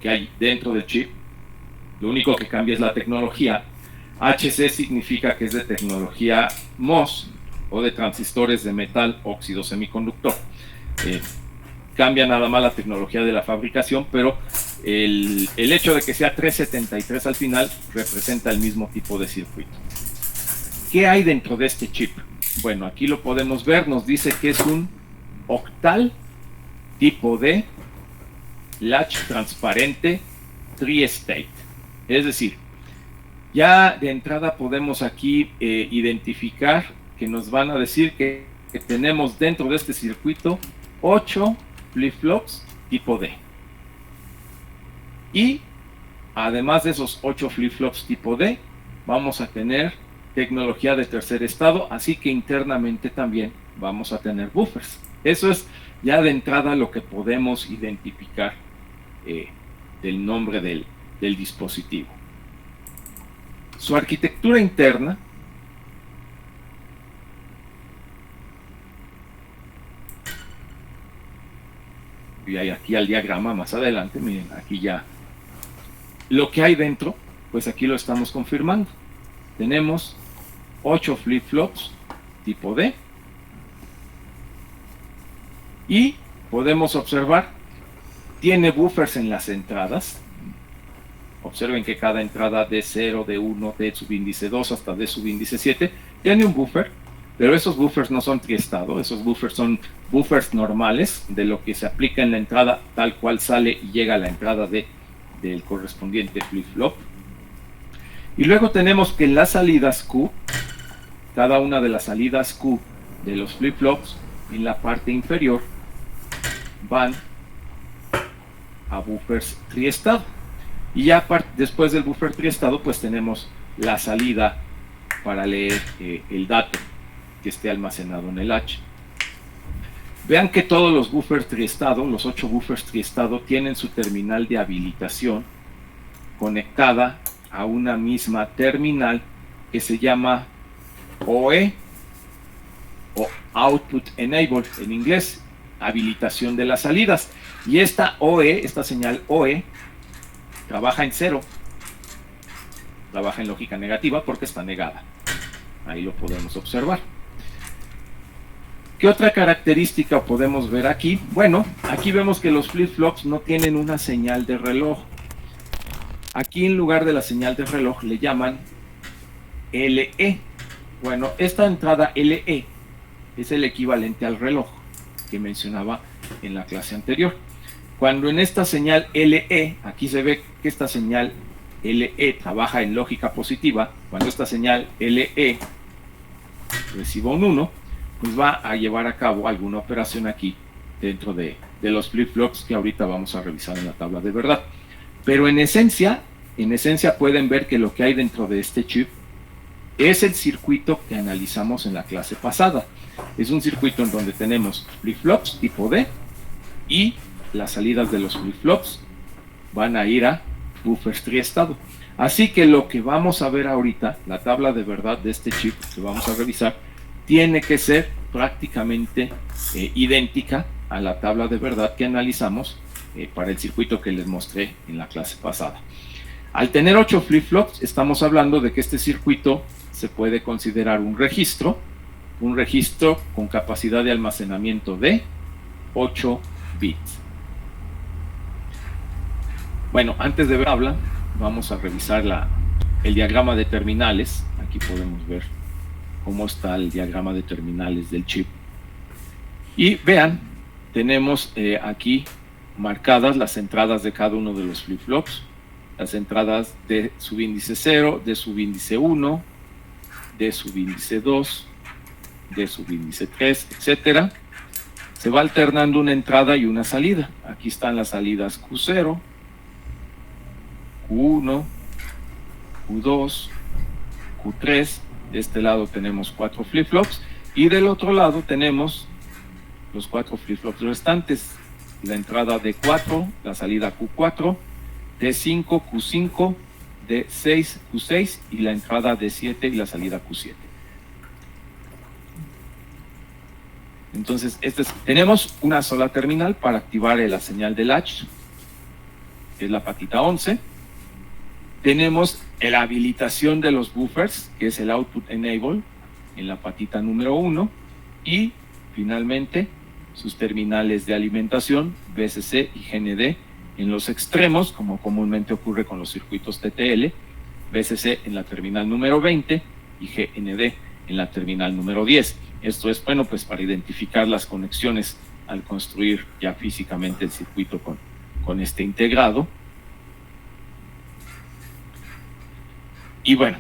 que hay dentro del chip. Lo único que cambia es la tecnología. HC significa que es de tecnología MOS o de transistores de metal óxido semiconductor. Cambia nada más la tecnología de la fabricación, pero el hecho de que sea 373 al final representa el mismo tipo de circuito. ¿Qué hay dentro de este chip? Bueno, aquí lo podemos ver, nos dice que es un octal tipo D latch transparente tri-state. Es decir, ya de entrada podemos aquí identificar que nos van a decir que tenemos dentro de este circuito 8 flip-flops tipo D. Y además de esos 8 flip-flops tipo D, vamos a tener tecnología de tercer estado, así que internamente también vamos a tener buffers. Eso es ya de entrada lo que podemos identificar del nombre del dispositivo. Su arquitectura interna y hay aquí al diagrama más adelante, miren, aquí ya lo que hay dentro, pues aquí lo estamos confirmando. Tenemos 8 flip-flops tipo D y podemos observar, tiene buffers en las entradas. Observen que cada entrada D0, D1, D subíndice 2 hasta D subíndice 7 tiene un buffer, pero esos buffers no son triestado, esos buffers son buffers normales de lo que se aplica en la entrada tal cual sale y llega a la entrada del correspondiente flip-flop. Y luego tenemos que en las salidas Q, cada una de las salidas Q de los flip-flops en la parte inferior van a buffers triestado. Y ya después del buffer triestado, pues tenemos la salida para leer el dato que esté almacenado en el H. Vean que todos los buffers triestado, los 8 buffers triestado, tienen su terminal de habilitación conectada a una misma terminal que se llama OE o Output Enable en inglés, habilitación de las salidas. Y esta OE, esta señal OE, trabaja en 0, trabaja en lógica negativa porque está negada. Ahí lo podemos observar. ¿Qué otra característica podemos ver aquí? Bueno, aquí vemos que los flip-flops no tienen una señal de reloj. Aquí en lugar de la señal de reloj le llaman LE. Bueno, esta entrada LE es el equivalente al reloj que mencionaba en la clase anterior. Cuando en esta señal LE, aquí se ve que esta señal LE trabaja en lógica positiva, cuando esta señal LE reciba un 1, pues va a llevar a cabo alguna operación aquí dentro de los flip-flops que ahorita vamos a revisar en la tabla de verdad. Pero en esencia pueden ver que lo que hay dentro de este chip es el circuito que analizamos en la clase pasada. Es un circuito en donde tenemos flip-flops tipo D y las salidas de los flip-flops van a ir a buffers triestado. Así que lo que vamos a ver ahorita, la tabla de verdad de este chip que vamos a revisar, tiene que ser prácticamente idéntica a la tabla de verdad que analizamos para el circuito que les mostré en la clase pasada. Al tener 8 flip-flops, estamos hablando de que este circuito se puede considerar un registro con capacidad de almacenamiento de 8 bits. Bueno, antes de ver la tabla, vamos a revisar el diagrama de terminales. Aquí podemos ver cómo está el diagrama de terminales del chip. Y vean, tenemos aquí marcadas las entradas de cada uno de los flip-flops. Las entradas de subíndice 0, de subíndice 1, de subíndice 2, de subíndice 3, etc. Se va alternando una entrada y una salida. Aquí están las salidas Q0, Q1, Q2, Q3. De este lado tenemos 4 flip-flops y del otro lado tenemos los 4 flip-flops restantes. La entrada D4, la salida Q4, D5, Q5, D6, Q6 y la entrada D7 y la salida Q7. Entonces, tenemos una sola terminal para activar la señal de latch. que es la patita 11. Tenemos la habilitación de los buffers, que es el output enable, en la patita número 1. Y finalmente sus terminales de alimentación, VCC y GND, en los extremos, como comúnmente ocurre con los circuitos TTL, VCC en la terminal número 20 y GND en la terminal número 10. Esto es, bueno, pues para identificar las conexiones al construir ya físicamente el circuito con este integrado. Y bueno,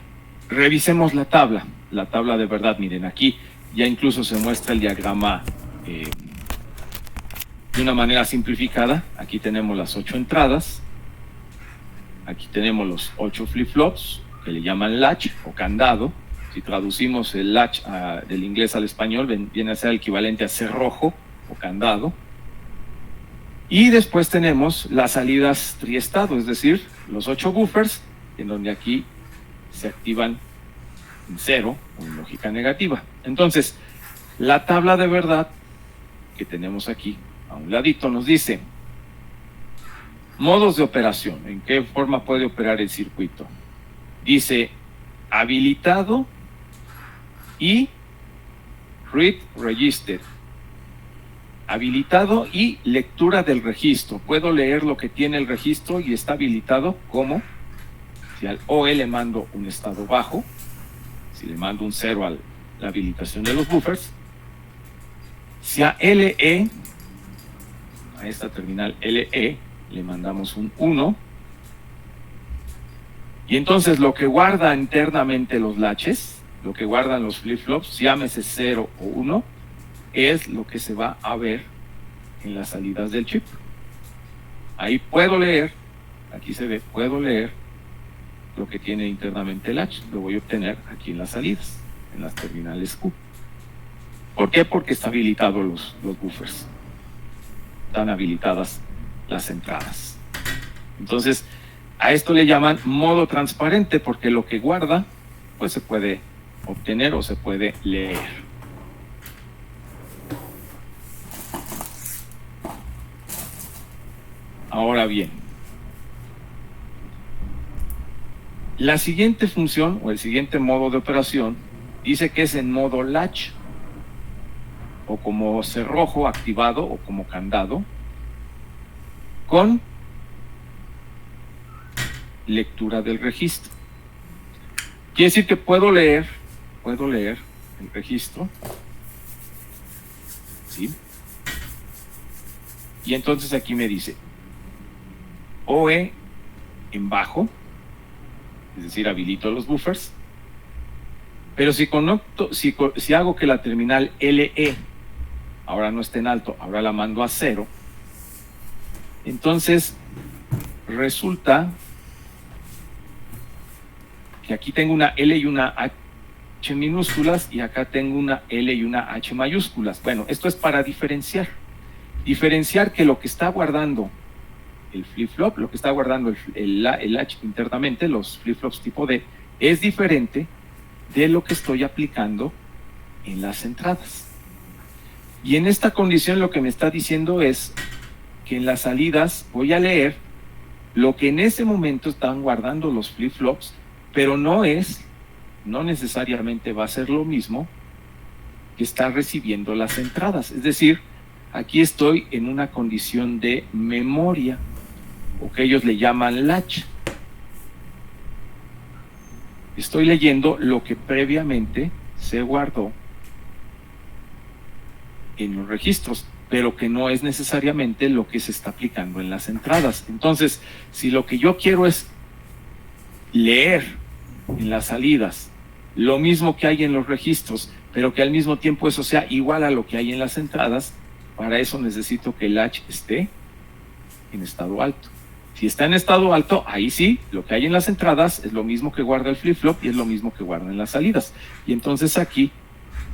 revisemos la tabla de verdad. Miren, aquí ya incluso se muestra el diagrama de una manera simplificada. Aquí tenemos las 8 entradas, aquí tenemos los 8 flip-flops, que le llaman latch o candado. Si traducimos el latch del inglés al español, viene a ser el equivalente a cerrojo o candado. Y después tenemos las salidas triestado, es decir, los 8 buffers, en donde aquí se activan en 0 o en lógica negativa. Entonces, la tabla de verdad que tenemos aquí a un ladito nos dice modos de operación, en qué forma puede operar el circuito. Dice habilitado y read register. Habilitado y lectura del registro. Puedo leer lo que tiene el registro y está habilitado como si al OE le mando un estado bajo, si le mando un 0 a la habilitación de los buffers, si a LE, a esta terminal LE, le mandamos un 1, y entonces lo que guarda internamente los latches, lo que guardan los flip-flops, llámese 0 o 1, es lo que se va a ver en las salidas del chip. Ahí puedo leer, aquí se ve, puedo leer lo que tiene internamente el latch, lo voy a obtener aquí en las salidas, en las terminales Q. ¿Por qué? Porque está habilitado los buffers. Están habilitadas las entradas. Entonces, a esto le llaman modo transparente, porque lo que guarda, pues se puede obtener o se puede leer. Ahora bien, la siguiente función o el siguiente modo de operación dice que es en modo latch, o como cerrojo activado o como candado, con lectura del registro. Quiere decir que puedo leer el registro, ¿sí? Y entonces aquí me dice OE en bajo, es decir, habilito los buffers, pero si hago que la terminal LE ahora no esté en alto, ahora la mando a 0, entonces resulta que aquí tengo una L y una H minúsculas y acá tengo una L y una H mayúsculas. Bueno, esto es para diferenciar que lo que está guardando el flip-flop, lo que está guardando el latch internamente, los flip-flops tipo D, es diferente de lo que estoy aplicando en las entradas. Y en esta condición lo que me está diciendo es que en las salidas voy a leer lo que en ese momento están guardando los flip-flops, pero no necesariamente va a ser lo mismo que está recibiendo las entradas. Es decir, aquí estoy en una condición de memoria, o que ellos le llaman latch. Estoy leyendo lo que previamente se guardó en los registros, pero que no es necesariamente lo que se está aplicando en las entradas. Entonces, si lo que yo quiero es leer en las salidas lo mismo que hay en los registros, pero que al mismo tiempo eso sea igual a lo que hay en las entradas, para eso necesito que el latch esté en estado alto. Si está en estado alto, ahí sí, lo que hay en las entradas es lo mismo que guarda el flip-flop y es lo mismo que guarda en las salidas. Y entonces aquí,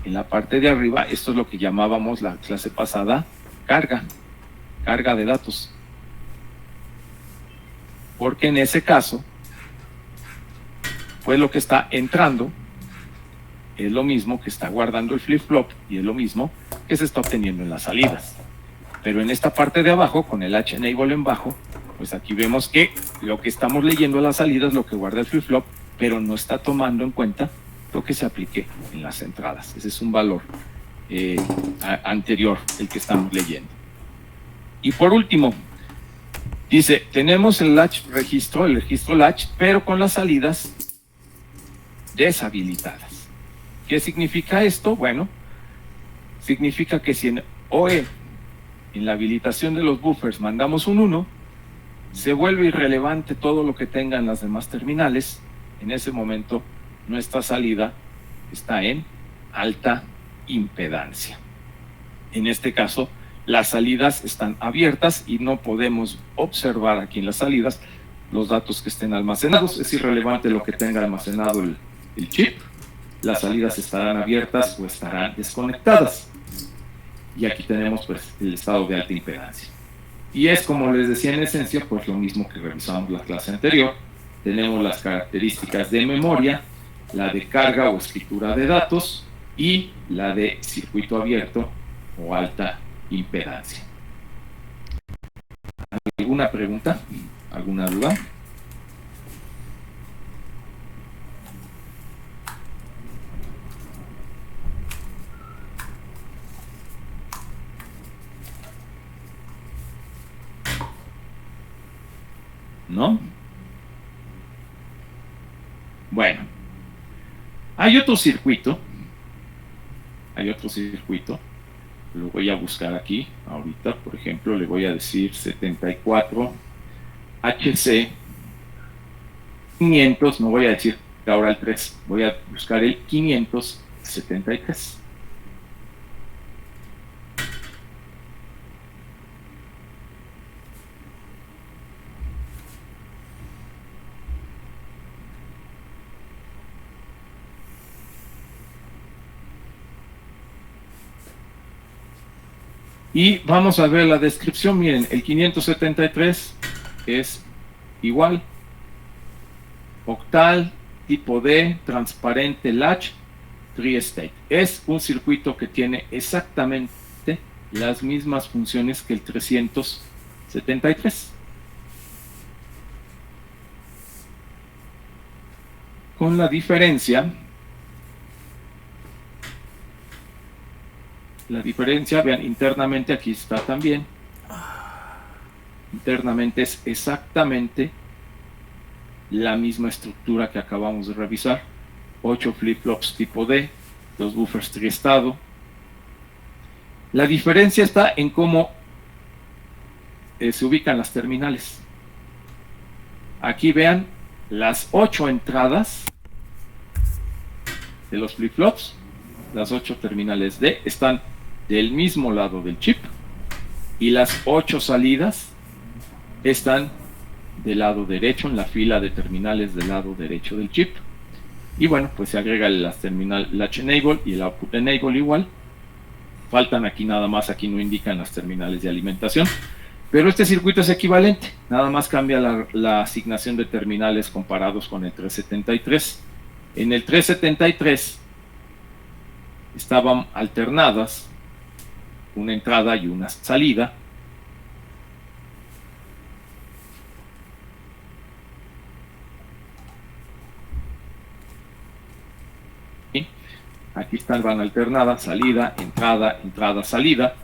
en la parte de arriba, esto es lo que llamábamos la clase pasada carga de datos. Porque en ese caso, pues lo que está entrando es lo mismo que está guardando el flip-flop y es lo mismo que se está obteniendo en las salidas. Pero en esta parte de abajo, con el H enable en bajo, pues aquí vemos que lo que estamos leyendo a la salida es lo que guarda el flip-flop, pero no está tomando en cuenta lo que se aplique en las entradas. Ese es un valor anterior, el que estamos leyendo. Y por último, dice, tenemos el registro latch, pero con las salidas deshabilitadas. ¿Qué significa esto? Bueno, significa que si en OE, en la habilitación de los buffers, mandamos un 1, se vuelve irrelevante todo lo que tengan las demás terminales. En ese momento, nuestra salida está en alta impedancia. En este caso, las salidas están abiertas y no podemos observar aquí en las salidas los datos que estén almacenados. Es irrelevante lo que tenga almacenado el chip. Las salidas estarán abiertas o estarán desconectadas. Y aquí tenemos pues el estado de alta impedancia. Y es, como les decía, en esencia, pues lo mismo que revisamos la clase anterior. Tenemos las características de memoria, la de carga o escritura de datos y la de circuito abierto o alta impedancia. ¿Alguna pregunta? ¿Alguna duda? ¿No? Bueno, hay otro circuito. Lo voy a buscar aquí ahorita. Por ejemplo, le voy a decir 74 HC 500. No voy a decir ahora el 3, voy a buscar el 573. Y vamos a ver la descripción. Miren, el 573 es igual, octal, tipo D, transparente, latch, tri-state. Es un circuito que tiene exactamente las mismas funciones que el 373. Con la diferencia, vean, internamente aquí está también. Internamente es exactamente la misma estructura que acabamos de revisar. 8 flip-flops tipo D, 2 buffers triestado. La diferencia está en cómo se ubican las terminales. Aquí vean las 8 entradas de los flip-flops. Las 8 terminales D están del mismo lado del chip y las 8 salidas están del lado derecho, en la fila de terminales del lado derecho del chip. Y bueno, pues se agrega las terminal latch enable y el output enable igual. Faltan aquí nada más, aquí no indican las terminales de alimentación, pero este circuito es equivalente, nada más cambia la asignación de terminales comparados con el 373. En el 373 estaban alternadas una entrada y una salida. ¿Sí? Aquí estaban alternadas, salida, entrada, entrada, salida.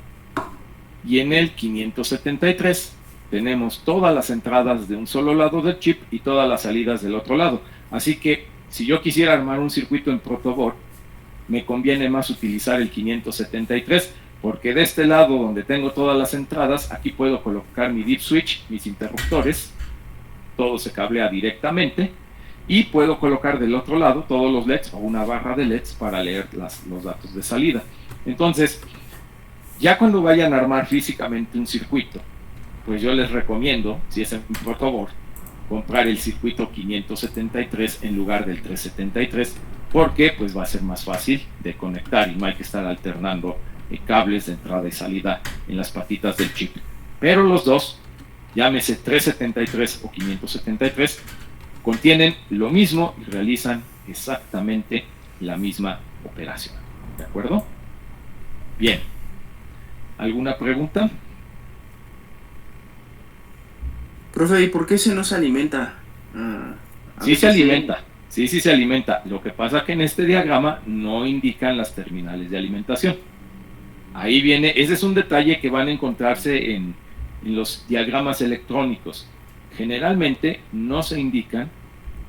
Y en el 573 tenemos todas las entradas de un solo lado del chip y todas las salidas del otro lado. Así que si yo quisiera armar un circuito en protoboard, me conviene más utilizar el 573, porque de este lado donde tengo todas las entradas, aquí puedo colocar mi deep switch, mis interruptores, todo se cablea directamente, y puedo colocar del otro lado todos los LEDs o una barra de LEDs para leer los datos de salida. Entonces, ya cuando vayan a armar físicamente un circuito, pues yo les recomiendo, si es en protoboard, comprar el circuito 573 en lugar del 373, porque pues va a ser más fácil de conectar y no hay que estar alternando cables de entrada y salida en las patitas del chip. Pero los dos, llámese 373 o 573, contienen lo mismo y realizan exactamente la misma operación. ¿De acuerdo? Bien. ¿Alguna pregunta? Profe, ¿y por qué se nos alimenta? Sí se alimenta, sí se alimenta. Lo que pasa es que en este diagrama no indican las terminales de alimentación. Ahí viene, ese es un detalle que van a encontrarse en los diagramas electrónicos. Generalmente no se indican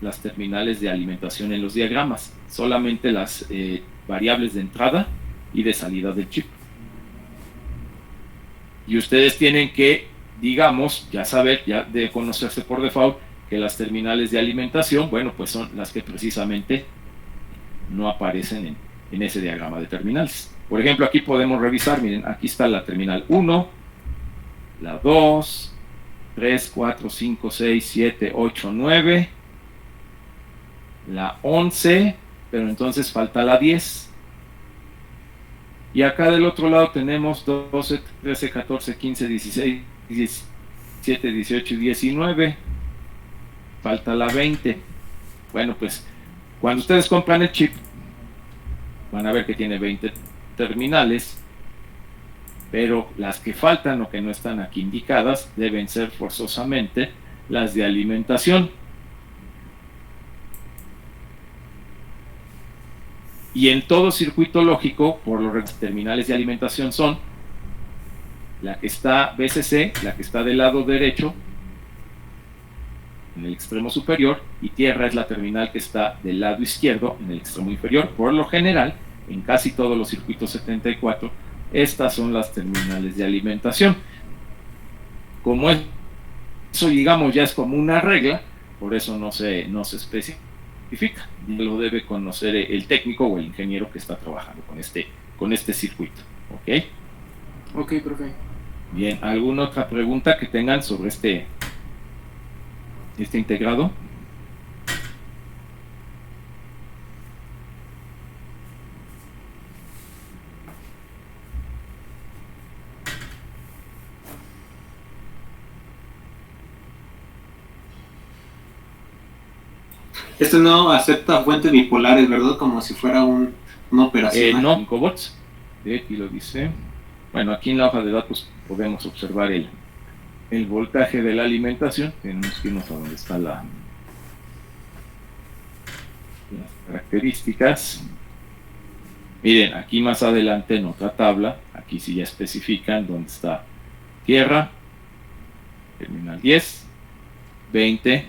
las terminales de alimentación en los diagramas, solamente las variables de entrada y de salida del chip. Y ustedes tienen que, digamos, ya saber, ya de conocerse por default, que las terminales de alimentación, bueno, pues son las que precisamente no aparecen en ese diagrama de terminales. Por ejemplo, aquí podemos revisar, miren, aquí está la terminal 1, la 2, 3, 4, 5, 6, 7, 8, 9, la 11, pero entonces falta la 10. Y acá del otro lado tenemos 12, 13, 14, 15, 16, 17, 18 y 19. Falta la 20. Bueno, pues cuando ustedes compran el chip, van a ver que tiene 20 terminales, pero las que faltan o que no están aquí indicadas deben ser forzosamente las de alimentación. Y en todo circuito lógico, por los terminales de alimentación son la que está VCC, la que está del lado derecho, en el extremo superior, y tierra es la terminal que está del lado izquierdo, en el extremo inferior. Por lo general, en casi todos los circuitos 74, estas son las terminales de alimentación. Como eso, digamos, ya es como una regla, por eso no se especifica. Lo debe conocer el técnico o el ingeniero que está trabajando con este circuito. ¿Ok? Ok, profe. Bien, ¿alguna otra pregunta que tengan sobre este integrado? Este no acepta fuentes bipolares, ¿verdad? Como si fuera una operación. No, 5 volts. Aquí lo dice. Bueno, aquí en la hoja de datos podemos observar el voltaje de la alimentación. Tenemos que irnos a donde está las características. Miren, aquí más adelante en otra tabla, aquí sí ya especifican dónde está tierra, terminal 10, 20,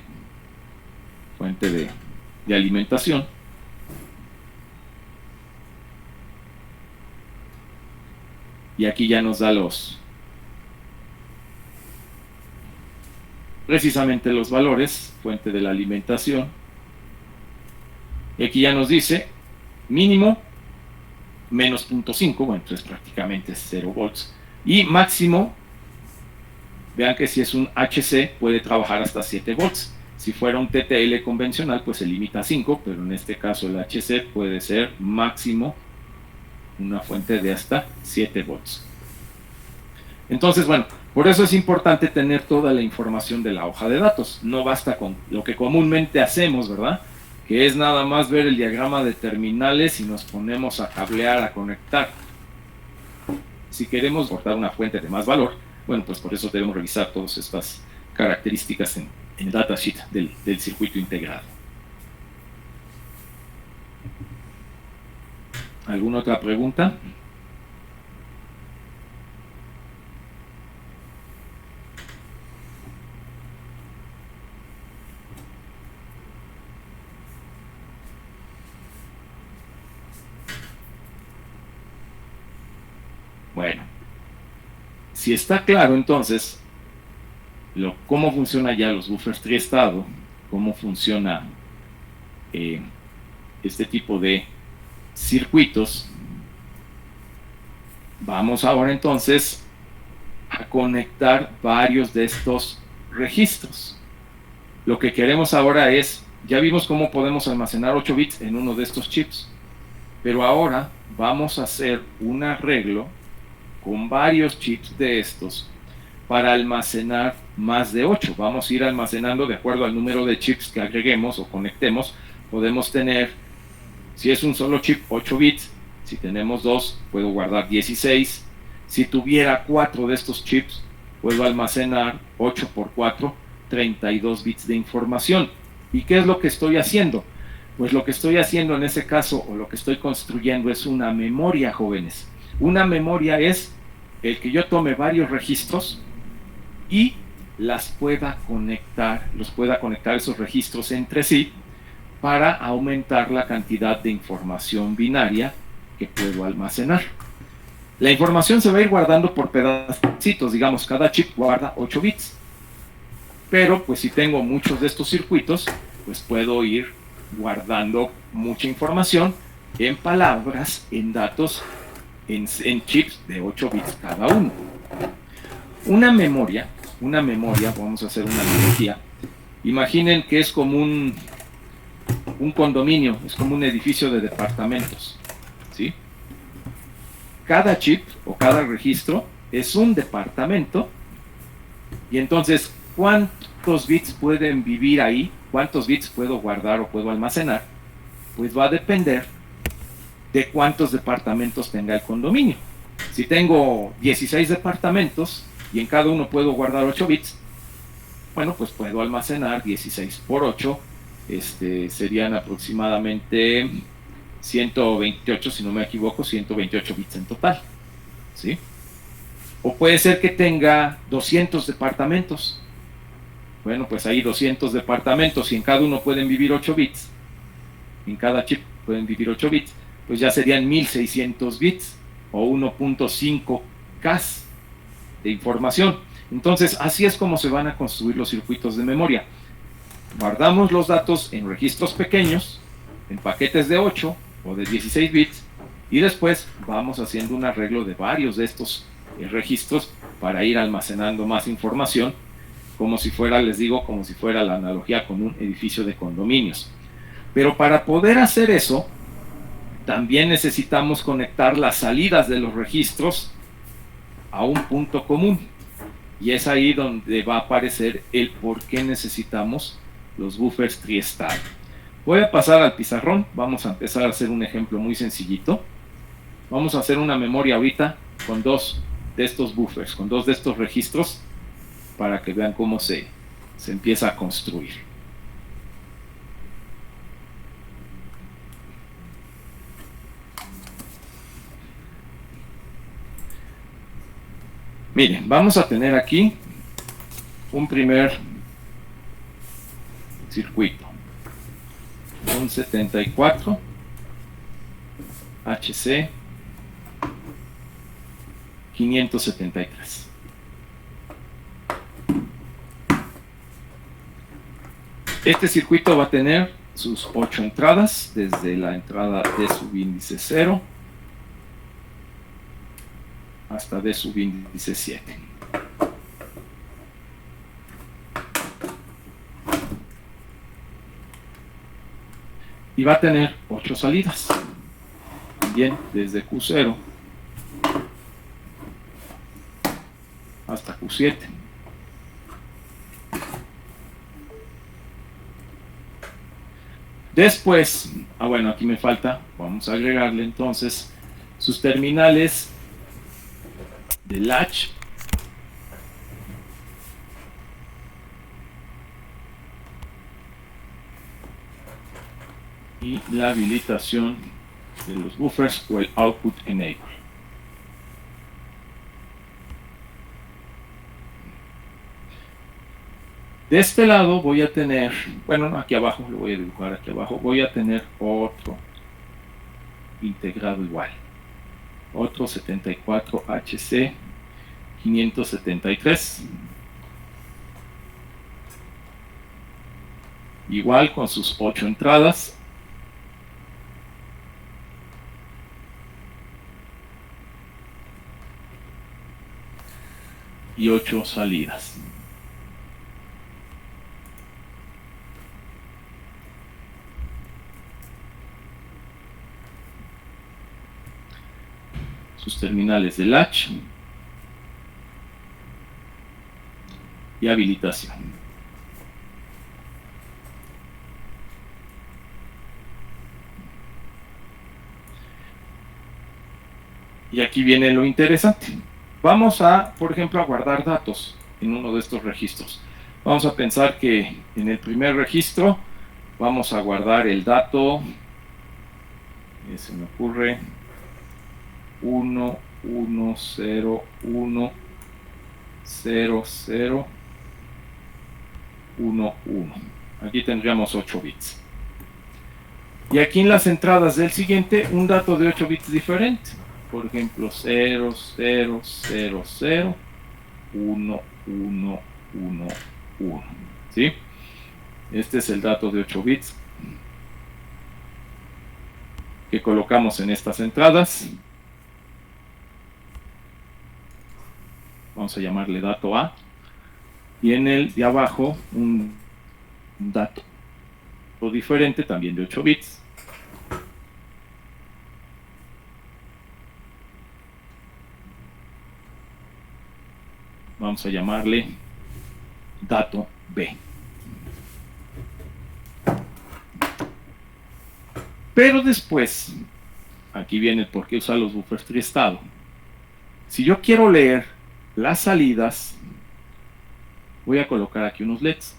fuente de alimentación. Y aquí ya nos da precisamente los valores, fuente de la alimentación. Y aquí ya nos dice mínimo menos 0.5, bueno, entonces prácticamente es 0 volts. Y máximo, vean que si es un HC puede trabajar hasta 7 volts. Si fuera un TTL convencional, pues se limita a 5, pero en este caso el HC puede ser máximo una fuente de hasta 7 volts. Entonces, bueno, por eso es importante tener toda la información de la hoja de datos. No basta con lo que comúnmente hacemos, ¿verdad? Que es nada más ver el diagrama de terminales y nos ponemos a cablear, a conectar. Si queremos cortar una fuente de más valor, bueno, pues por eso debemos revisar todas estas características en el datasheet del circuito integrado. ¿Alguna otra pregunta? Bueno, si está claro entonces cómo funciona ya los buffers triestado, cómo funciona este tipo de circuitos, vamos ahora entonces a conectar varios de estos registros. Lo que queremos ahora es, ya vimos cómo podemos almacenar 8 bits en uno de estos chips, pero ahora vamos a hacer un arreglo con varios chips de estos para almacenar más de 8. Vamos a ir almacenando de acuerdo al número de chips que agreguemos o conectemos. Podemos tener, si es un solo chip, 8 bits. Si tenemos 2, puedo guardar 16. Si tuviera 4 de estos chips, puedo almacenar 8 por 4, 32 bits de información. ¿Y qué es lo que estoy haciendo? Pues lo que estoy haciendo en ese caso, o lo que estoy construyendo, es una memoria, jóvenes. Una memoria es el que yo tome varios registros y los pueda conectar esos registros entre sí para aumentar la cantidad de información binaria que puedo almacenar. La información se va a ir guardando por pedacitos, digamos, cada chip guarda 8 bits. Pero pues si tengo muchos de estos circuitos, pues puedo ir guardando mucha información en palabras, en datos, en chips de 8 bits cada uno. Una memoria, vamos a hacer una analogía. Imaginen que es como un condominio, es como un edificio de departamentos, ¿sí? Cada chip o cada registro es un departamento, y entonces, ¿cuántos bits pueden vivir ahí? ¿Cuántos bits puedo guardar o puedo almacenar? Pues va a depender de cuántos departamentos tenga el condominio. Si tengo 16 departamentos y en cada uno puedo guardar 8 bits, bueno, pues puedo almacenar 16 por 8, serían aproximadamente 128, si no me equivoco, 128 bits en total, ¿sí? O puede ser que tenga 200 departamentos. Bueno, pues hay 200 departamentos y en cada uno pueden vivir 8 bits. En cada chip pueden vivir 8 bits. Pues ya serían 1600 bits o 1.5 K de información. Entonces, así es como se van a construir los circuitos de memoria. Guardamos los datos en registros pequeños, en paquetes de 8 o de 16 bits, y después vamos haciendo un arreglo de varios de estos registros para ir almacenando más información, como si fuera, les digo, como si fuera la analogía con un edificio de condominios. Pero para poder hacer eso, también necesitamos conectar las salidas de los registros a un punto común, y es ahí donde va a aparecer el por qué necesitamos los buffers triestado. Voy a pasar al pizarrón, vamos a empezar a hacer un ejemplo muy sencillito. Vamos a hacer una memoria ahorita con 2 de estos buffers, con 2 de estos registros, para que vean cómo se empieza a construir. Miren, vamos a tener aquí un primer circuito, un 74 HC 573. Este circuito va a tener sus 8 entradas, desde la entrada de subíndice 0 hasta de subíndice 7. Y va a tener 8 salidas, también desde Q0 hasta Q7. Después, bueno, aquí me falta, vamos a agregarle entonces sus terminales de latch y la habilitación de los buffers o el output enable. De este lado voy a tener, bueno, no, aquí abajo, lo voy a dibujar aquí abajo, voy a tener otro integrado igual, otro 74 HC 573, igual con sus 8 entradas, y 8 salidas. Sus terminales de latch y habilitación. Y aquí viene lo interesante. Vamos a, por ejemplo, a guardar datos en uno de estos registros. Vamos a pensar que en el primer registro vamos a guardar el dato, se me ocurre, 1, 1, 0, 1, 0, 0, 1, 1. Aquí tendríamos 8 bits. Y aquí en las entradas del siguiente, un dato de 8 bits diferente. Por ejemplo, 0, 0, 0, 0, 1, 1, 1, 1. ¿Sí? Este es el dato de 8 bits que colocamos en estas entradas. Vamos a llamarle dato A. Y en el de abajo, un dato diferente, también de 8 bits. Vamos a llamarle dato B. Pero después, aquí viene el por qué usar los buffers triestado. Si yo quiero leer las salidas, voy a colocar aquí unos LEDs.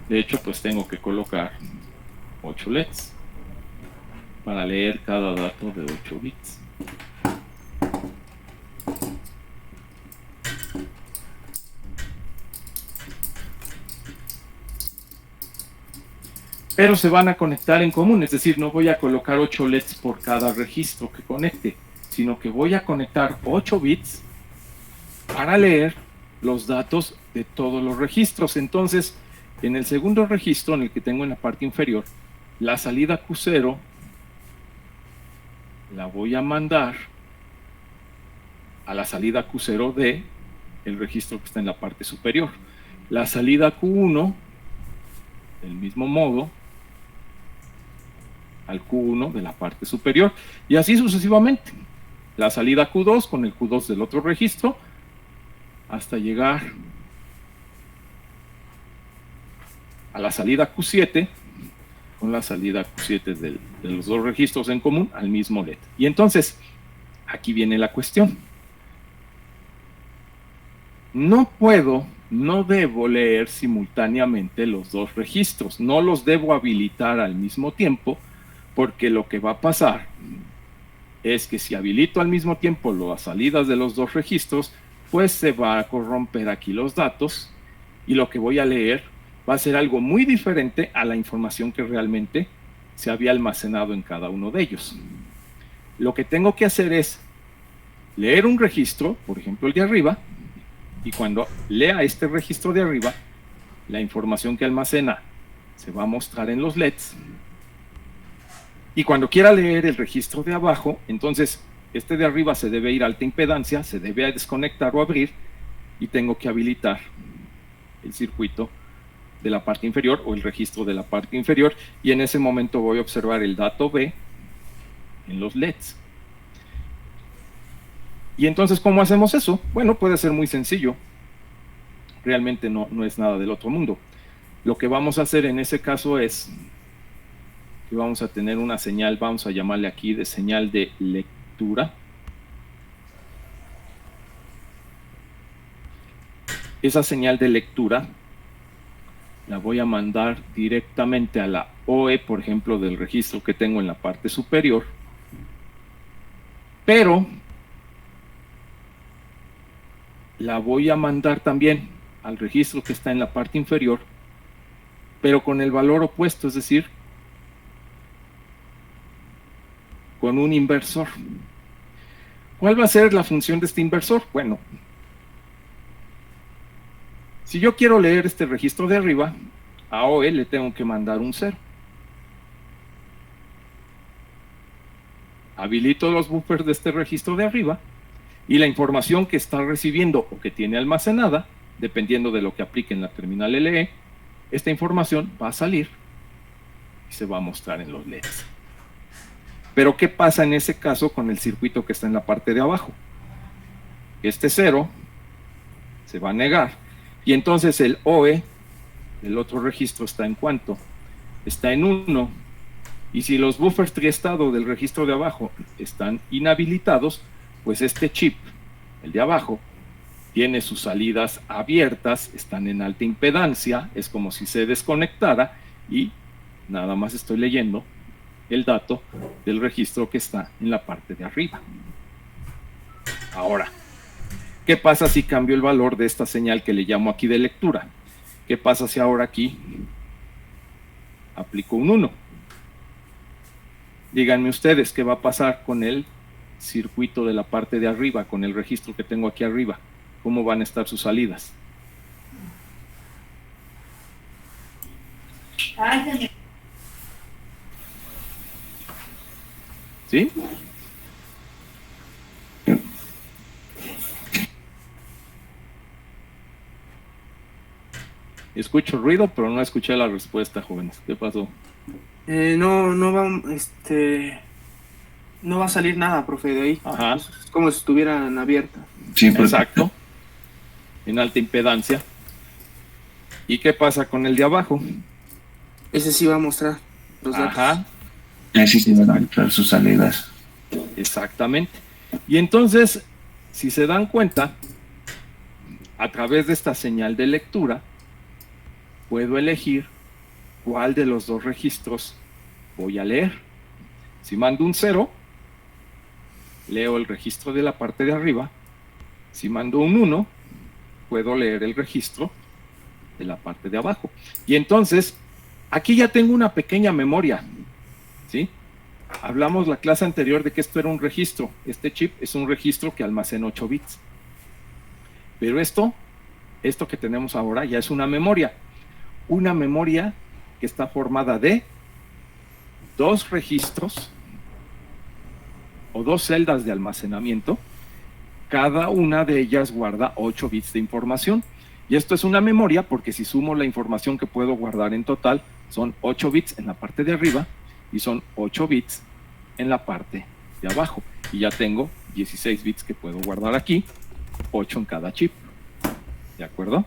De hecho, pues tengo que colocar 8 LEDs para leer cada dato de 8 bits. Pero se van a conectar en común, es decir, no voy a colocar 8 LEDs por cada registro que conecte, sino que voy a conectar 8 bits para leer los datos de todos los registros. Entonces, en el segundo registro, en el que tengo en la parte inferior, la salida Q0 la voy a mandar a la salida Q0 de el registro que está en la parte superior. La salida Q1, del mismo modo, al Q1 de la parte superior, y así sucesivamente. La salida Q2 con el Q2 del otro registro, hasta llegar a la salida Q7 con la salida Q7 de los dos registros en común al mismo LED. Y entonces, aquí viene la cuestión. No debo leer simultáneamente los dos registros, no los debo habilitar al mismo tiempo, porque lo que va a pasar es que si habilito al mismo tiempo las salidas de los dos registros, pues se va a corromper aquí los datos, y lo que voy a leer va a ser algo muy diferente a la información que realmente se había almacenado en cada uno de ellos. Lo que tengo que hacer es leer un registro, por ejemplo el de arriba, y cuando lea este registro de arriba, la información que almacena se va a mostrar en los LEDs, y cuando quiera leer el registro de abajo, entonces este de arriba se debe ir a alta impedancia, se debe desconectar o abrir, y tengo que habilitar el circuito de la parte inferior o el registro de la parte inferior, y en ese momento voy a observar el dato B en los LEDs. Y entonces, ¿cómo hacemos eso? Bueno, puede ser muy sencillo. Realmente no es nada del otro mundo. Lo que vamos a hacer en ese caso es que vamos a tener una señal, vamos a llamarle aquí de señal de lectura. Esa señal de lectura la voy a mandar directamente a la OE, por ejemplo, del registro que tengo en la parte superior, pero la voy a mandar también al registro que está en la parte inferior, pero con el valor opuesto, es decir, con un inversor. ¿Cuál va a ser la función de este inversor? Bueno, si yo quiero leer este registro de arriba, a OE le tengo que mandar un 0. Habilito los buffers de este registro de arriba, y la información que está recibiendo o que tiene almacenada, dependiendo de lo que aplique en la terminal LE, esta información va a salir y se va a mostrar en los LEDs. Pero ¿qué pasa en ese caso con el circuito que está en la parte de abajo? Este 0 se va a negar, y entonces el OE del otro registro está en cuánto, está en 1, y si los buffers triestado del registro de abajo están inhabilitados, pues este chip, el de abajo, tiene sus salidas abiertas, están en alta impedancia, es como si se desconectara, y nada más estoy leyendo el dato del registro que está en la parte de arriba. Ahora, ¿qué pasa si cambio el valor de esta señal que le llamo aquí de lectura? ¿Qué pasa si ahora aquí aplico un 1? Díganme ustedes qué va a pasar con el circuito de la parte de arriba, con el registro que tengo aquí arriba. ¿Cómo van a estar sus salidas? ¿Sí? Escucho ruido, pero no escuché la respuesta, jóvenes. ¿Qué pasó? No va, no va a salir nada, profe, de ahí. Ajá. Es como si estuvieran abiertas. Sí, porque Exacto. En alta impedancia. ¿Y qué pasa con el de abajo? Ese sí va a mostrar los datos. Ajá. así se van a entrar sus salidas. Exactamente. Y entonces, si se dan cuenta, a través de esta señal de lectura, puedo elegir cuál de los dos registros voy a leer. Si mando un 0, leo el registro de la parte de arriba. Si mando un 1, puedo leer el registro de la parte de abajo. Y entonces, aquí ya tengo una pequeña memoria, ¿sí? Hablamos la clase anterior de que esto era un registro. Este chip es un registro que almacena 8 bits. Pero esto que tenemos ahora ya es una memoria. Una memoria que está formada de 2 registros o 2 celdas de almacenamiento. Cada una de ellas guarda 8 bits de información. Y esto es una memoria porque si sumo la información que puedo guardar en total, son 8 bits en la parte de arriba y son 8 bits en la parte de abajo. Y ya tengo 16 bits que puedo guardar aquí, 8 en cada chip. ¿De acuerdo?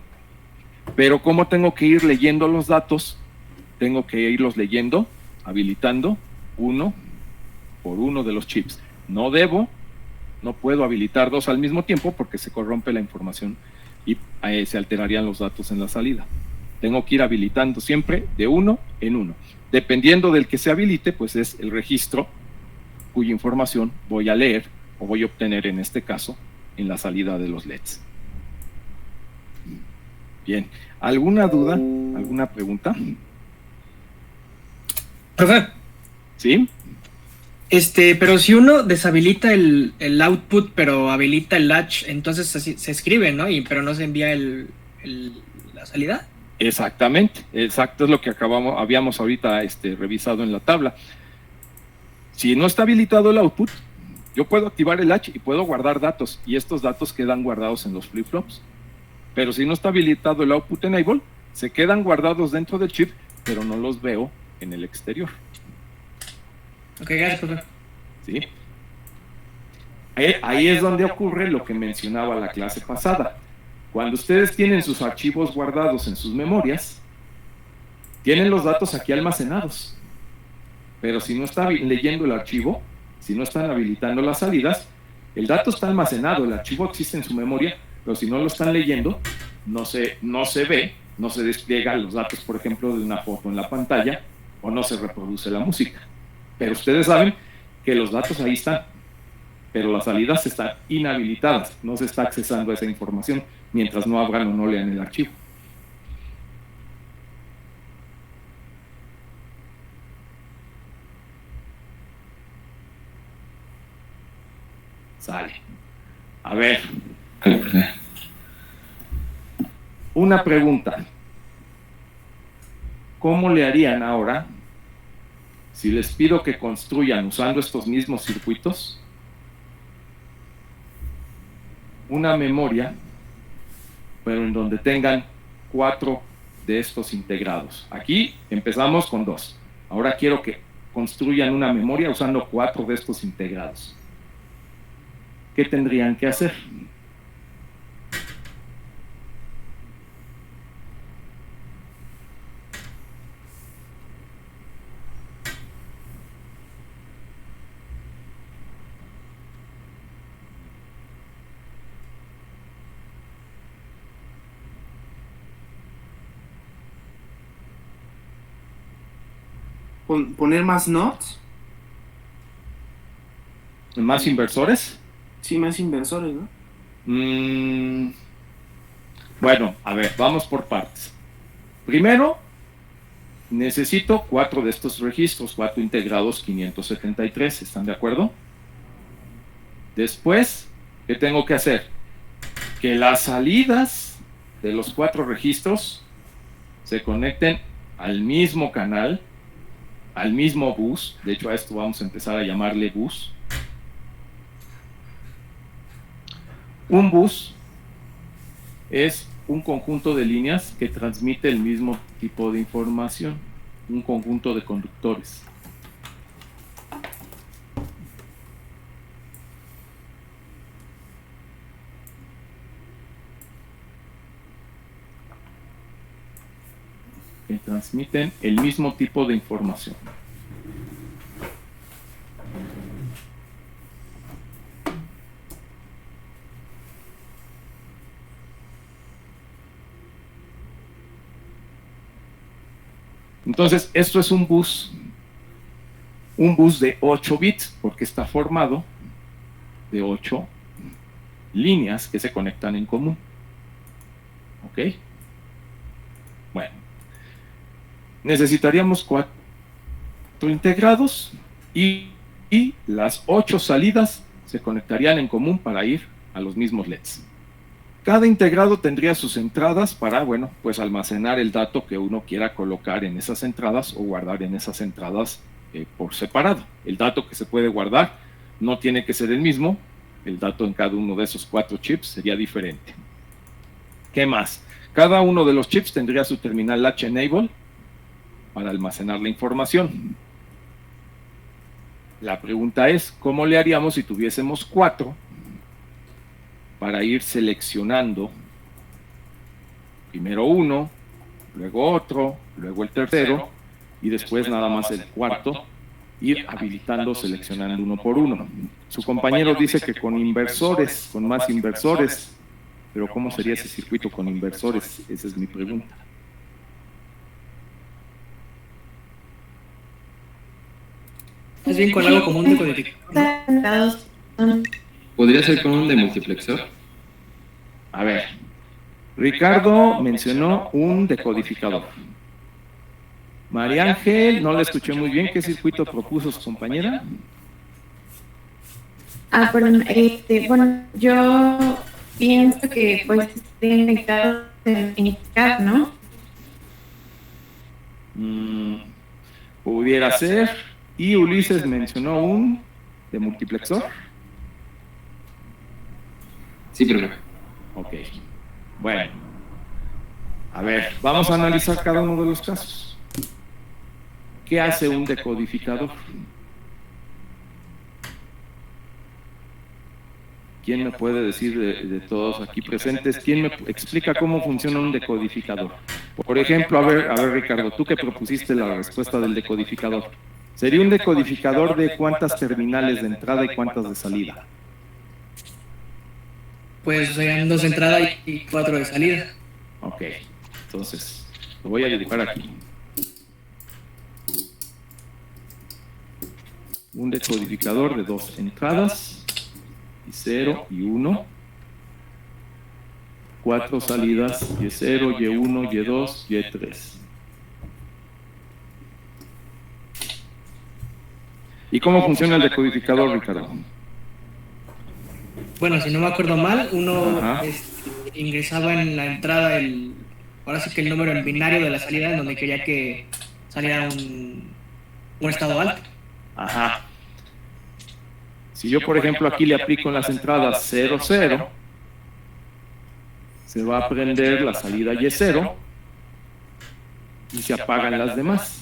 Pero ¿cómo tengo que ir leyendo los datos? Tengo que irlos leyendo, habilitando uno por uno de los chips. No puedo habilitar 2 al mismo tiempo porque se corrompe la información y se alterarían los datos en la salida. Tengo que ir habilitando siempre de 1 en 1. Dependiendo del que se habilite, pues es el registro cuya información voy a leer o voy a obtener en este caso en la salida de los LEDs. Bien, ¿alguna duda? ¿Alguna pregunta? Profe, ¿Sí? pero si uno deshabilita el output, pero habilita el latch, entonces así se escribe, ¿no? Pero no se envía la salida. Exactamente, exacto, es lo que habíamos ahorita revisado en la tabla. Si no está habilitado el output, yo puedo activar el latch y puedo guardar datos, y estos datos quedan guardados en los flip-flops. Pero si no está habilitado el output enable, se quedan guardados dentro del chip, pero no los veo en el exterior. Ok, gracias, profe. ¿Sí? Ahí es donde ocurre lo que mencionaba la clase pasada. Cuando ustedes tienen sus archivos guardados en sus memorias, tienen los datos aquí almacenados. Pero si no está leyendo el archivo, si no están habilitando las salidas, el dato está almacenado, el archivo existe en su memoria, pero si no lo están leyendo, no se ve, no se despliegan los datos, por ejemplo, de una foto en la pantalla, o no se reproduce la música. Pero ustedes saben que los datos ahí están, pero las salidas están inhabilitadas, no se está accesando a esa información mientras no abran o no lean el archivo. Sale. A ver, una pregunta. ¿Cómo le harían ahora si les pido que construyan usando estos mismos circuitos una memoria, pero en donde tengan 4 de estos integrados? Aquí empezamos con 2. Ahora quiero que construyan una memoria usando 4 de estos integrados. ¿Qué tendrían que hacer? poner más NOTs. ¿Más inversores? Sí, más inversores, ¿no? Bueno, a ver, vamos por partes. Primero, necesito 4 de estos registros, 4 integrados 573, ¿están de acuerdo? Después, ¿qué tengo que hacer? Que las salidas de los 4 registros se conecten al mismo canal, al mismo bus. De hecho, a esto vamos a empezar a llamarle bus. Un bus es un conjunto de líneas que transmite el mismo tipo de información, un conjunto de conductores. Que transmiten el mismo tipo de información. Entonces, esto es un bus de 8 bits, porque está formado de 8 líneas que se conectan en común. ¿Ok? Bueno, necesitaríamos 4 integrados y las 8 salidas se conectarían en común para ir a los mismos LEDs. Cada integrado tendría sus entradas para, bueno, pues almacenar el dato que uno quiera colocar en esas entradas o guardar en esas entradas por separado. El dato que se puede guardar no tiene que ser el mismo, el dato en cada uno de esos 4 chips sería diferente. ¿Qué más? Cada uno de los chips tendría su terminal Latch Enable para almacenar la información. La pregunta es, ¿cómo le haríamos si tuviésemos 4 para ir seleccionando primero uno, luego otro, luego el tercero y después nada más el cuarto, ir habilitando, seleccionando uno por uno? Su compañero dice que con inversores, con más inversores, pero ¿cómo sería ese circuito con inversores? Esa es mi pregunta. Es bien con algo común de codificación. ¿Podría ser con un demultiplexor? A ver, Ricardo mencionó un decodificador. María Ángel, no le escuché muy bien. ¿Qué circuito propuso su compañera? Perdón, bueno, yo pienso que pues tiene indicado significado, ¿no? Pudiera ser. Y Ulises mencionó un demultiplexor. Sí, pero Ok. Bueno. A ver, vamos a analizar cada uno de los casos. ¿Qué hace un decodificador? ¿Quién me puede decir de todos aquí presentes? ¿Quién me explica cómo funciona un decodificador? Por ejemplo, a ver, Ricardo, tú que propusiste la respuesta del decodificador. ¿Sería un decodificador de cuántas terminales de entrada y cuántas de salida? Pues serían 2 de entrada y 4 de salida. Ok, entonces lo voy a dibujar aquí. Un decodificador de 2 entradas, y 0 y 1. 4 salidas, Y0, Y1, Y2, Y3. ¿Y cómo funciona el decodificador, Ricardo? Bueno, si no me acuerdo mal, uno Ajá. ingresaba en la entrada ahora sí que el número en binario de la salida, en donde quería que saliera un estado alto. Ajá. Si yo, por ejemplo, aquí le aplico en las entradas 0, 0, se va a prender la salida Y0 y se apagan las demás.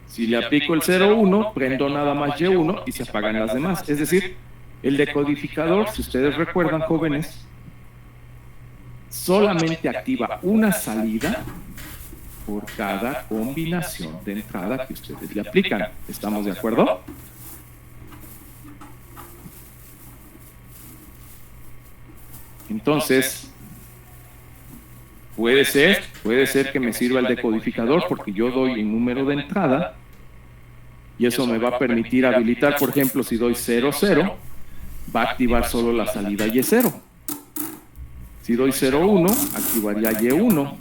Si le aplico el 0, 1, prendo nada más Y1 y se apagan las demás. Es decir, el decodificador, si ustedes recuerdan, jóvenes, solamente activa una salida por cada combinación de entrada que ustedes le aplican. ¿Estamos de acuerdo? Entonces, puede ser que me sirva el decodificador porque yo doy un número de entrada y eso me va a permitir habilitar, por ejemplo, si doy 00, va a activar solo la salida Y0. Si doy 01, activaría Y1.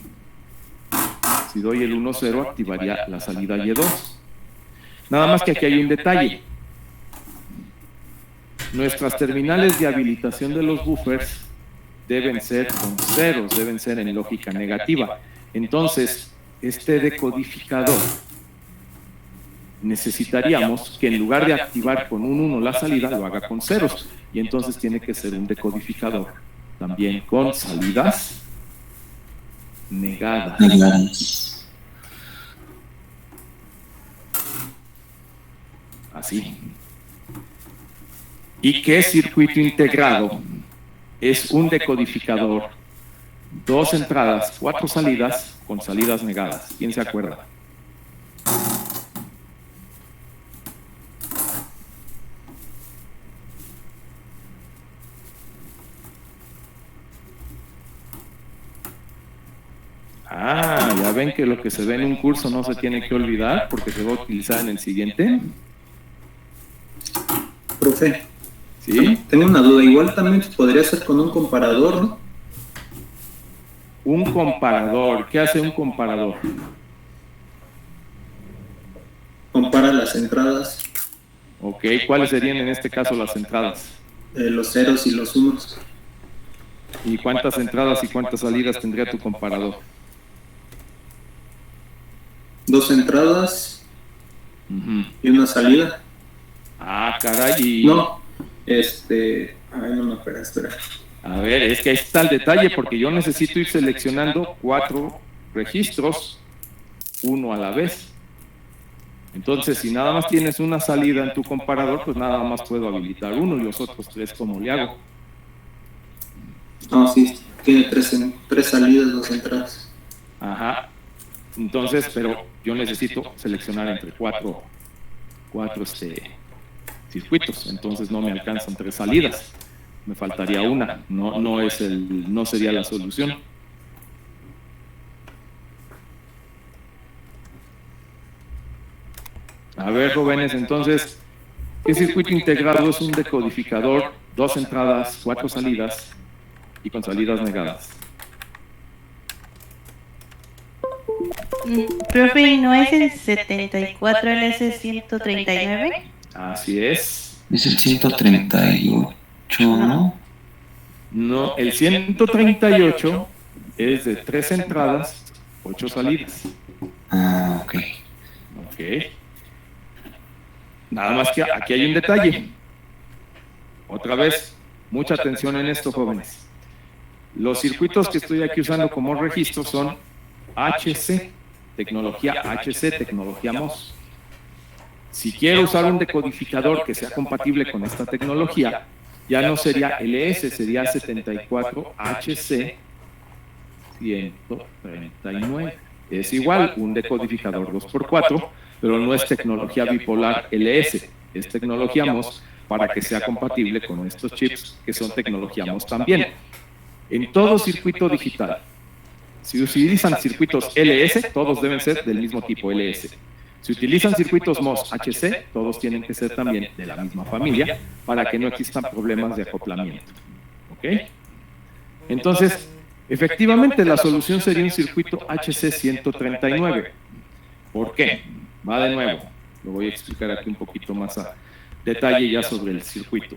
Si doy el 10, activaría la salida Y2. Nada más que aquí hay un detalle. Nuestras terminales de habilitación de los buffers deben ser con ceros, deben ser en lógica negativa. Entonces, este decodificador necesitaríamos que en lugar de activar con un 1 la salida, lo haga con ceros. Y entonces tiene que ser un decodificador también con salidas negadas. Negadas. Así. ¿Y qué circuito integrado? Es un decodificador, 2 entradas, 4 salidas con salidas negadas. ¿Quién se acuerda? Ya ven que lo que se ve en un curso no se tiene que olvidar porque se va a utilizar en el siguiente. Profe, ¿Sí? tengo una duda. Igual también podría ser con un comparador, ¿no? Un comparador. ¿Qué hace un comparador? Compara las entradas, Ok, ¿cuáles serían en este caso las entradas? los ceros y los unos. ¿Y cuántas entradas y cuántas salidas tendría tu comparador? 2 entradas Ujú. y una salida. Caray. Y... No, ay, no me espera. A ver, es que ahí está el detalle porque yo necesito ir seleccionando 4 registros, uno a la vez. Entonces, si nada más tienes una salida en tu comparador, pues nada más puedo habilitar uno y los otros 3, ¿cómo le hago? No, sí, tiene 3 salidas, 2 entradas. Ajá. Entonces, pero yo necesito seleccionar entre 4 circuitos. Entonces no me alcanzan 3 salidas. Me faltaría una. No sería la solución. A ver, jóvenes, entonces, ¿qué circuito integrado es un decodificador, 2 entradas, 4 salidas y con salidas negadas? Profe, ¿no es el 74LS139? Así es. Es el 138, ¿no? No, el 138 es de 3 entradas, 8 salidas. Ok. Ok. Nada más que aquí hay un detalle. Otra vez, mucha atención en esto, jóvenes. Los circuitos que estoy aquí usando como registro son HC, tecnología HC, tecnología MOS. Si quiero usar un decodificador que sea compatible con esta tecnología, ya no sería LS, sería 74HC 139. Es igual, un decodificador 2x4, pero no es tecnología bipolar LS, es tecnología MOS para que sea compatible con estos chips que son tecnología MOS también. En todo circuito digital, si utilizan circuitos LS, todos deben ser del mismo tipo LS. Si utilizan circuitos MOS HC, todos tienen que ser también de la misma familia para que no existan problemas de acoplamiento. ¿Ok? Entonces, efectivamente la solución sería un circuito HC 139. ¿Por qué? Va de nuevo. Lo voy a explicar aquí un poquito más a detalle ya sobre el circuito.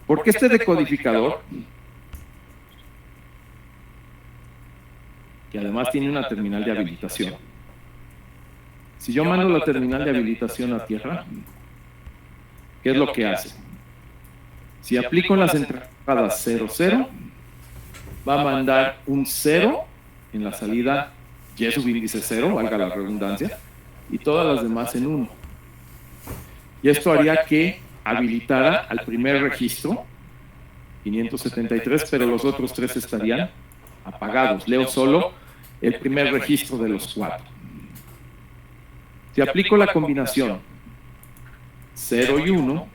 Porque este decodificador, que además tiene una terminal de habilitación, si yo mando la terminal de habilitación a tierra, ¿qué es lo que hace? Si aplico las entradas 00, va a mandar un 0 en la salida Y subíndice 0, valga la redundancia, y todas las demás en 1. Y esto haría que habilitara al primer registro, 573, pero los otros 3 estarían apagados. Leo solo el primer registro de los 4. Si aplico la combinación 0 y 1,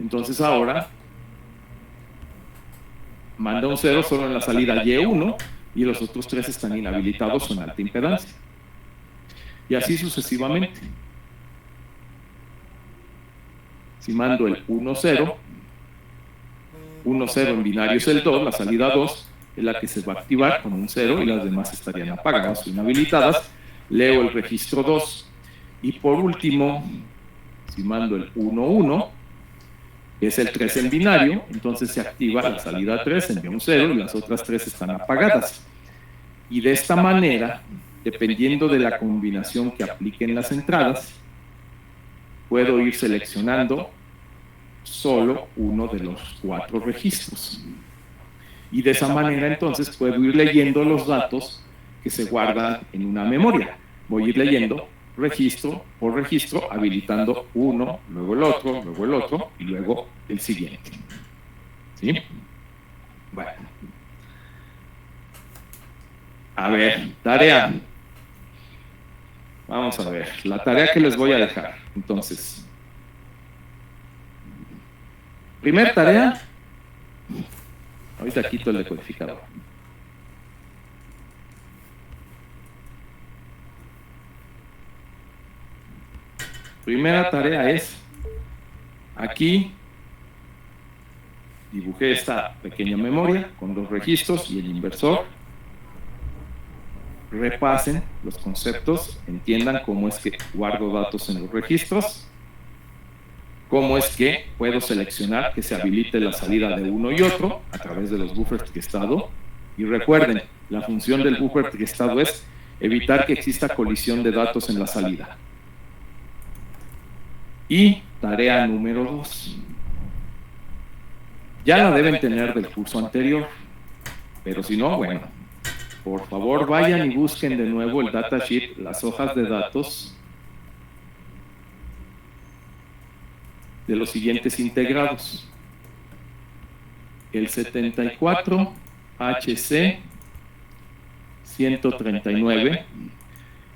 entonces ahora manda un 0 solo en la salida Y1 y los otros 3 están inhabilitados o en alta impedancia. Y así sucesivamente. Si mando el 1-0, 1-0 en binario es el 2, la salida 2 es la que se va a activar con un 0 y las demás estarían apagadas o inhabilitadas. Leo el registro 2. Y por último, si mando el 1-1, es el 3 en binario, entonces se activa la salida 3, envía un 0 y las otras 3 están apagadas. Y de esta manera, dependiendo de la combinación que apliquen las entradas, puedo ir seleccionando solo uno de los 4 registros. Y de esa manera entonces puedo ir leyendo los datos que se guardan en una memoria. Voy a ir leyendo registro por registro, habilitando uno, luego el otro y luego el siguiente. ¿Sí? Bueno. A ver, tarea. Vamos a ver, la tarea que les voy a dejar. Entonces, primer tarea. Ahorita quito el decodificador. Primera tarea es, aquí dibujé esta pequeña memoria con los registros y el inversor. Repasen los conceptos, entiendan cómo es que guardo datos en los registros, cómo es que puedo seleccionar que se habilite la salida de uno y otro a través de los buffers triestado. Y recuerden, la función del buffer triestado es evitar que exista colisión de datos en la salida. Y tarea número 2. Ya la deben tener del curso anterior, pero si no, bueno, por favor vayan y busquen de nuevo el datasheet, las hojas de datos de los siguientes integrados. El 74 HC 139,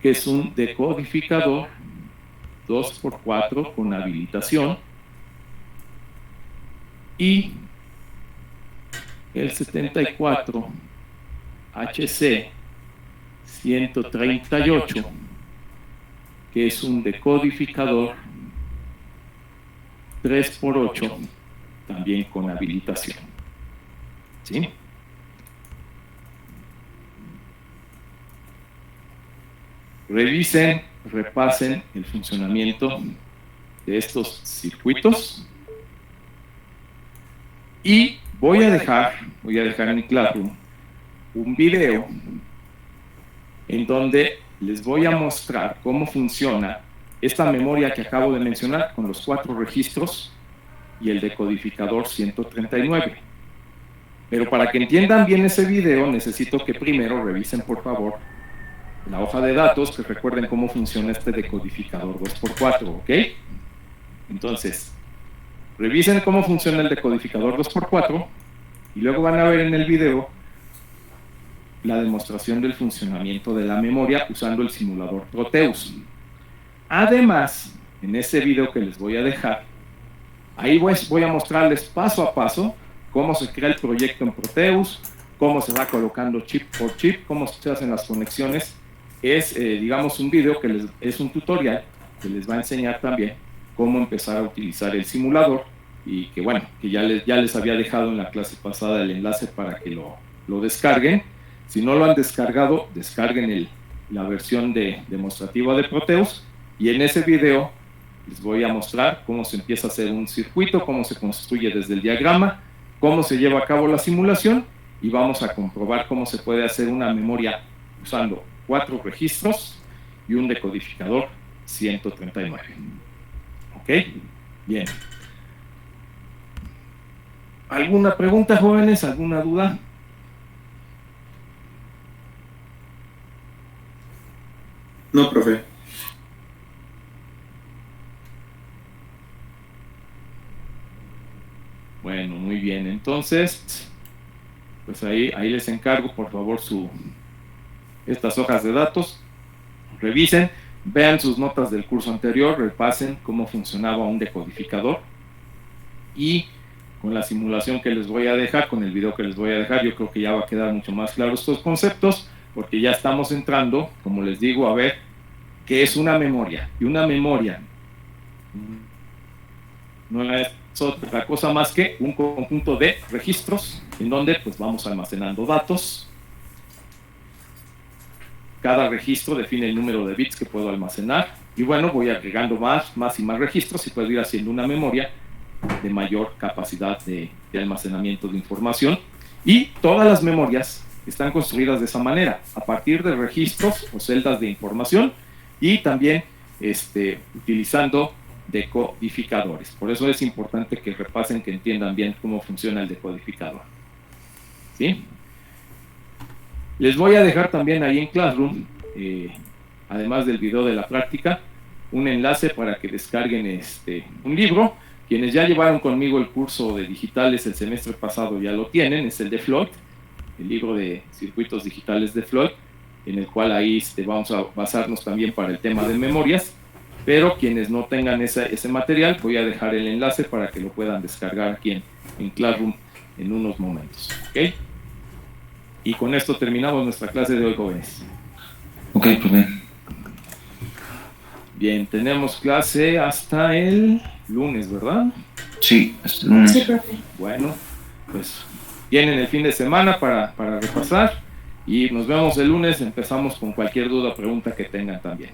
que es un decodificador 2x4 con habilitación, y el 74 HC 138, que es un decodificador 3x8 también con habilitación. ¿Sí? Revisen, repasen el funcionamiento de estos circuitos y voy a dejar en Classroom un video en donde les voy a mostrar cómo funciona esta memoria que acabo de mencionar con los 4 registros y el decodificador 139. Pero para que entiendan bien ese video necesito que primero revisen por favor la hoja de datos, que recuerden cómo funciona este decodificador 2x4, ¿ok? Entonces, revisen cómo funciona el decodificador 2x4 y luego van a ver en el video la demostración del funcionamiento de la memoria usando el simulador Proteus. Además, en ese video que les voy a dejar, ahí voy a mostrarles paso a paso cómo se crea el proyecto en Proteus, cómo se va colocando chip por chip, cómo se hacen las conexiones. Es, digamos, un video que es un tutorial que les va a enseñar también cómo empezar a utilizar el simulador y que, bueno, que ya les había dejado en la clase pasada el enlace para que lo descarguen. Si no lo han descargado, descarguen la versión demostrativa de Proteus y en ese video les voy a mostrar cómo se empieza a hacer un circuito, cómo se construye desde el diagrama, cómo se lleva a cabo la simulación y vamos a comprobar cómo se puede hacer una memoria usando 4 registros y un decodificador 139. ¿Ok? Bien. ¿Alguna pregunta, jóvenes? ¿Alguna duda? No, profe. Bueno, muy bien. Entonces, pues ahí les encargo, por favor, estas hojas de datos. Revisen, vean sus notas del curso anterior, repasen cómo funcionaba un decodificador y con la simulación que les voy a dejar, con el video que les voy a dejar, yo creo que ya va a quedar mucho más claro estos conceptos, porque ya estamos entrando, como les digo, a ver qué es una memoria. Y una memoria no es otra cosa más que un conjunto de registros en donde pues vamos almacenando datos. Cada registro define el número de bits que puedo almacenar y bueno, voy agregando más y más registros y puedo ir haciendo una memoria de mayor capacidad de almacenamiento de información. Y todas las memorias están construidas de esa manera, a partir de registros o celdas de información y también utilizando decodificadores. Por eso es importante que repasen, que entiendan bien cómo funciona el decodificador. ¿Sí? Les voy a dejar también ahí en Classroom, además del video de la práctica, un enlace para que descarguen un libro. Quienes ya llevaron conmigo el curso de digitales el semestre pasado ya lo tienen, es el de Floyd, el libro de circuitos digitales de Floyd, en el cual ahí vamos a basarnos también para el tema de memorias, pero quienes no tengan ese material, voy a dejar el enlace para que lo puedan descargar aquí en Classroom en unos momentos. ¿Ok? Y con esto terminamos nuestra clase de hoy, jóvenes. Ok, profe. Bien, tenemos clase hasta el lunes, ¿verdad? Sí, hasta el lunes. Sí, profe. Bueno, pues tienen el fin de semana para repasar y nos vemos el lunes. Empezamos con cualquier duda o pregunta que tengan también.